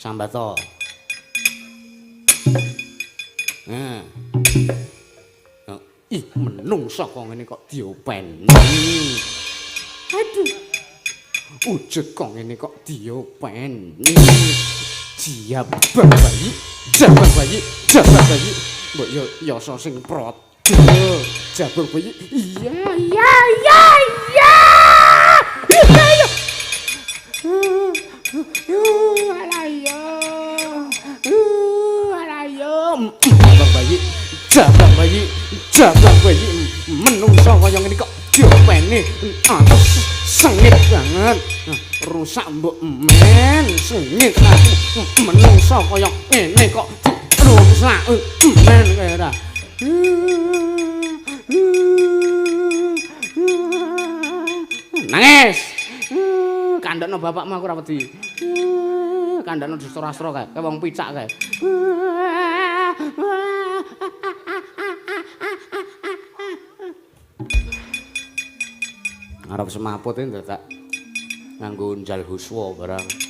Sambato. Nah. Ih, menungsa kok ngene kok diopeni. Aduh. Ujeg kok ngene kok diopeni. Jabang bayi, jabang bayi, jabang bayi. Mbok yo yasa sing prodo. Jabang bayi. Iya, iya, iya, iya. Iya. Alayo. Alayo. Jabang bayi, jabang bayi, jabang bayi. Menungso kaya ngene kok diopeni. Sengit banget. Rusak mbok men, sengit aku. Menungso kaya ngene kok rusak men kaya ora. Nangis. Kandhakno bapakmu aku ora wedi. Kandhakno distra-stra kae, kaya wong picak kae. Arep semaput e ndak nganggo njal huswa barang.